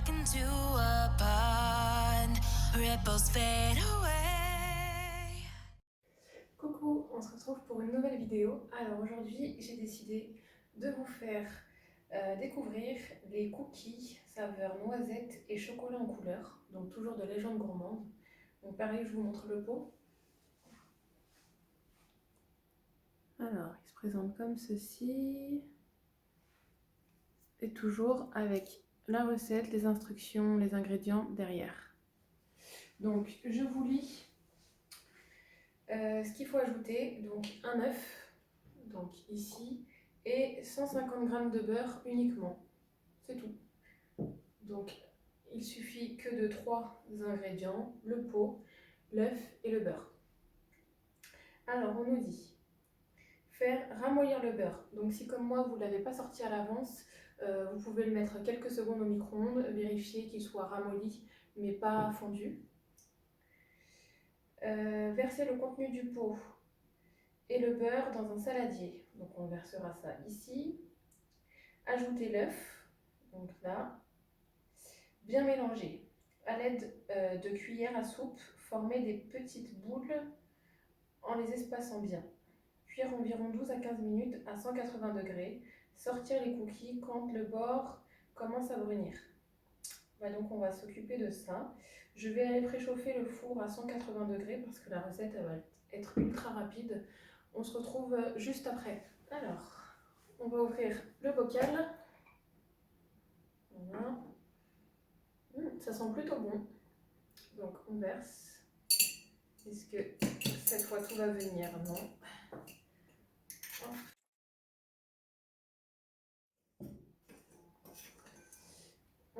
back into a pond. Ripples fade away. Coucou, on se retrouve pour une nouvelle vidéo. Alors aujourd'hui, j'ai décidé de vous faire découvrir les cookies saveur noisette et chocolat en couleur, donc toujours de Légende Gourmande. Donc pareil, je vous montre le pot. Alors, il se présente comme ceci. Et toujours avec la recette, les instructions, les ingrédients derrière. Donc je vous lis ce qu'il faut ajouter. Donc un œuf, donc ici, et 150 g de beurre uniquement. C'est tout. Donc il suffit que de 3 ingrédients, le pot, l'œuf et le beurre. Alors on nous dit faire ramollir le beurre. Donc si comme moi vous ne l'avez pas sorti à l'avance, vous pouvez le mettre quelques secondes au micro-ondes, vérifier qu'il soit ramolli mais pas fondu. Verser le contenu du pot et le beurre dans un saladier. Donc on versera ça ici. Ajouter l'œuf, donc là. Bien mélanger. À l'aide de cuillères à soupe, former des petites boules en les espaçant bien. Cuire environ 12 à 15 minutes à 180 degrés. Sortir les cookies quand le bord commence à brunir. Donc on va s'occuper de ça. Je vais aller préchauffer le four à 180 degrés parce que la recette elle va être ultra rapide. On se retrouve juste après. Alors, on va ouvrir le bocal. Voilà. Ça sent plutôt bon. Donc on verse. Est-ce que cette fois tout va venir? Non.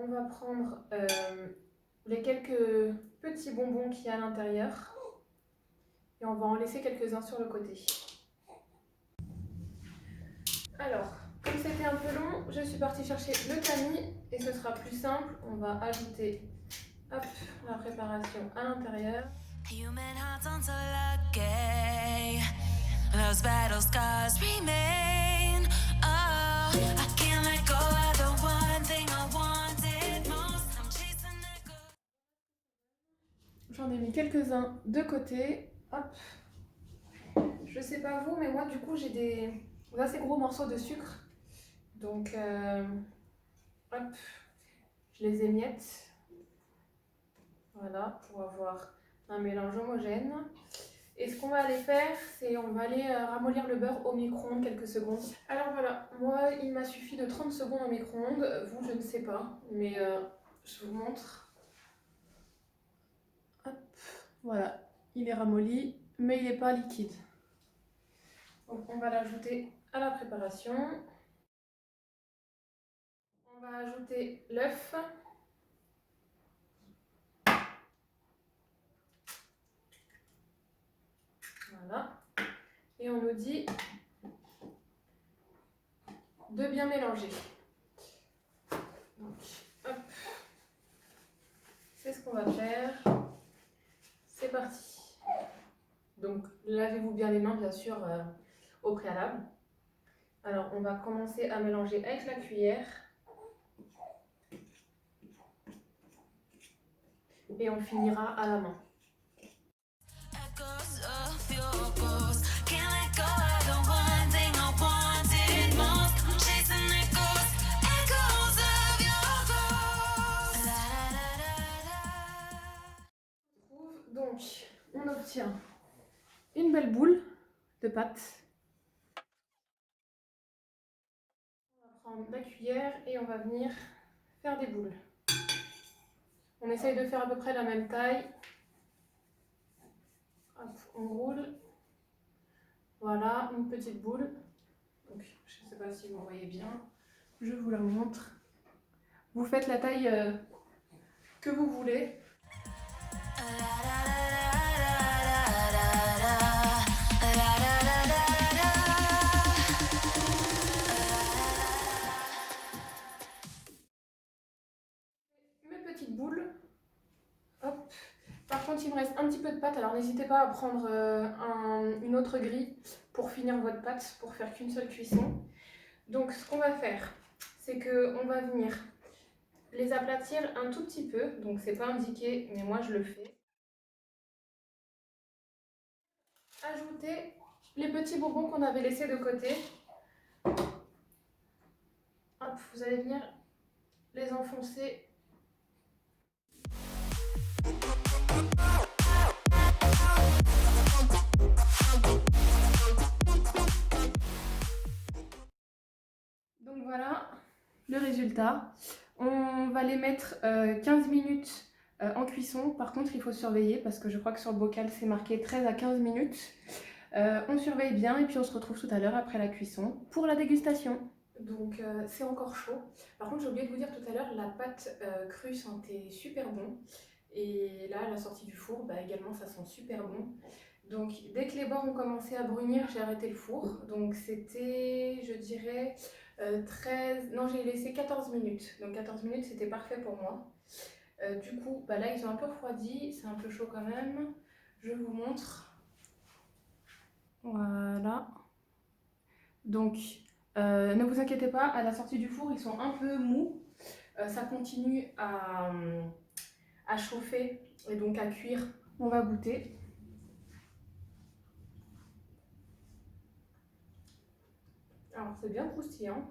On va prendre les quelques petits bonbons qu'il y a à l'intérieur et on va en laisser quelques-uns sur le côté. Alors, comme c'était un peu long, je suis partie chercher le tamis et ce sera plus simple. On va ajouter hop, la préparation à l'intérieur. Human hearts aren't so lucky. Those battle scars remain. Oh, I can't let go of the one thing I wanted most. I'm chasing that ghost. J'en ai mis quelques-uns de côté. Hop. Je sais pas vous, mais moi du coup j'ai des assez gros morceaux de sucre. Donc hop, je les émiette. Voilà, pour avoir un mélange homogène. Et ce qu'on va aller faire, c'est on va aller ramollir le beurre au micro-ondes quelques secondes. Alors voilà, moi il m'a suffi de 30 secondes au micro-ondes. Vous, je ne sais pas, mais je vous montre. Hop, voilà, il est ramolli, mais il n'est pas liquide. Donc on va l'ajouter à la préparation. On va ajouter l'œuf. Voilà. Et on nous dit de bien mélanger. Donc, hop. C'est ce qu'on va faire. C'est parti. Donc, lavez-vous bien les mains, bien sûr, au préalable. Alors, on va commencer à mélanger avec la cuillère. Et on finira à la main. Echoes of your ghost. Can't let go of the one thing I wanted most. I'm chasing that ghost. Echoes of your ghost. La, la, la, la, la. Donc, on obtient une belle boule de pâte. On va prendre la cuillère et on va venir faire des boules. On essaye de faire à peu près la même taille. Hop, on roule. Voilà, une petite boule. Donc, je ne sais pas si vous voyez bien. Je vous la montre. Vous faites la taille que vous voulez. Mes petites boules. Hop. Par contre, il me reste un petit peu de pâte, alors n'hésitez pas à prendre une autre grille pour finir votre pâte, pour faire qu'une seule cuisson. Donc, ce qu'on va faire, c'est qu'on va venir les aplatir un tout petit peu, donc c'est pas indiqué, mais moi je le fais. Ajouter les petits bonbons qu'on avait laissés de côté. Hop, vous allez venir les enfoncer. Donc voilà le résultat. On va les mettre 15 minutes en cuisson. Par contre, il faut surveiller parce que je crois que sur le bocal, c'est marqué 13 à 15 minutes. On surveille bien et puis on se retrouve tout à l'heure après la cuisson pour la dégustation. Donc c'est encore chaud. Par contre, j'ai oublié de vous dire tout à l'heure, la pâte crue sentait super bon. Et là, à la sortie du four, bah, également, ça sent super bon. Donc dès que les bords ont commencé à brunir, j'ai arrêté le four. Donc c'était, je dirais, 13... Non, j'ai laissé 14 minutes. Donc 14 minutes, c'était parfait pour moi. Du coup, bah là, ils ont un peu refroidi. C'est un peu chaud quand même. Je vous montre. Voilà. Donc, ne vous inquiétez pas, à la sortie du four, ils sont un peu mous. Ça continue à chauffer et donc à cuire. On va goûter. Alors, c'est bien croustillant.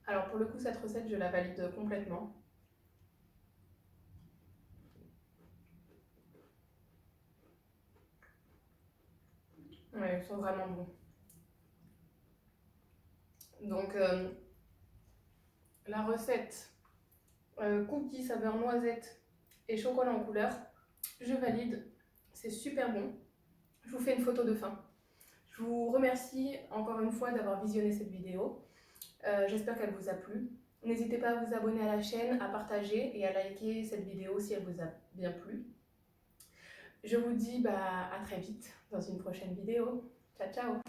Alors, pour le coup, cette recette, je la valide complètement. Ouais, ils sont vraiment bons. Donc, la recette cookies saveur noisette et chocolat en couleur, je valide. C'est super bon. Je vous fais une photo de fin. Je vous remercie encore une fois d'avoir visionné cette vidéo. J'espère qu'elle vous a plu. N'hésitez pas à vous abonner à la chaîne, à partager et à liker cette vidéo si elle vous a bien plu. Je vous dis à très vite dans une prochaine vidéo. Ciao, ciao!